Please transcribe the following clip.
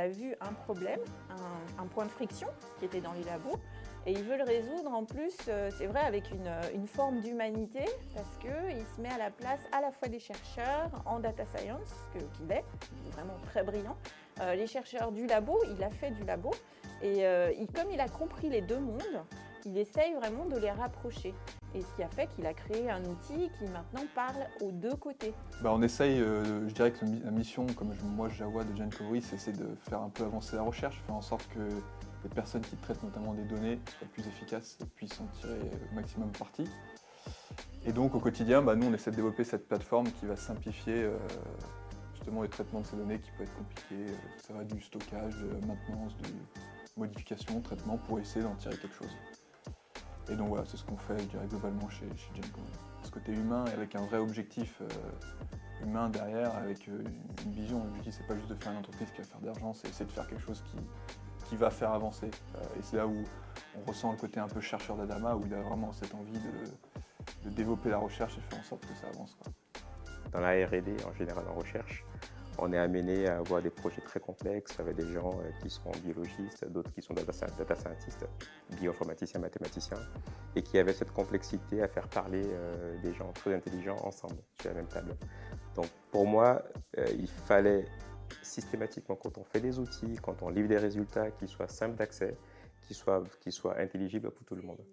a vu un problème, un point de friction qui était dans les labos, et il veut le résoudre en plus, c'est vrai, avec une forme d'humanité, parce qu'il se met à la place à la fois des chercheurs en data science, qu'il est vraiment très brillant, les chercheurs du labo, il a fait du labo, et comme il a compris les deux mondes, il essaye vraiment de les rapprocher. Et ce qui a fait qu'il a créé un outil qui maintenant parle aux deux côtés. On essaye, je dirais que la mission, comme moi je la vois de Gencovery, c'est de faire un peu avancer la recherche, faire en sorte que les personnes qui traitent notamment des données soient plus efficaces et puissent en tirer le maximum parti. Et donc au quotidien, nous on essaie de développer cette plateforme qui va simplifier justement le traitement de ces données qui peut être compliqué. Ça va du stockage, de la maintenance, de modification, traitement pour essayer d'en tirer quelque chose. Et donc voilà, c'est ce qu'on fait, je dirais, globalement chez Gencovery. Ce côté humain et avec un vrai objectif humain derrière, avec une vision. L'objectif, c'est pas juste de faire une entreprise qui va faire de l'argent, c'est essayer de faire quelque chose qui va faire avancer. Et c'est là où on ressent le côté un peu chercheur d'Adama, où il a vraiment cette envie de développer la recherche et faire en sorte que ça avance, quoi. Dans la R&D, en général en recherche, on est amené à avoir des projets très complexes avec des gens qui sont biologistes, d'autres qui sont data scientists, bioinformaticiens, mathématiciens, et qui avaient cette complexité à faire parler des gens très intelligents ensemble sur la même table. Donc pour moi, il fallait systématiquement, quand on fait des outils, quand on livre des résultats, qu'ils soient simples d'accès, qu'ils soient intelligibles pour tout le monde.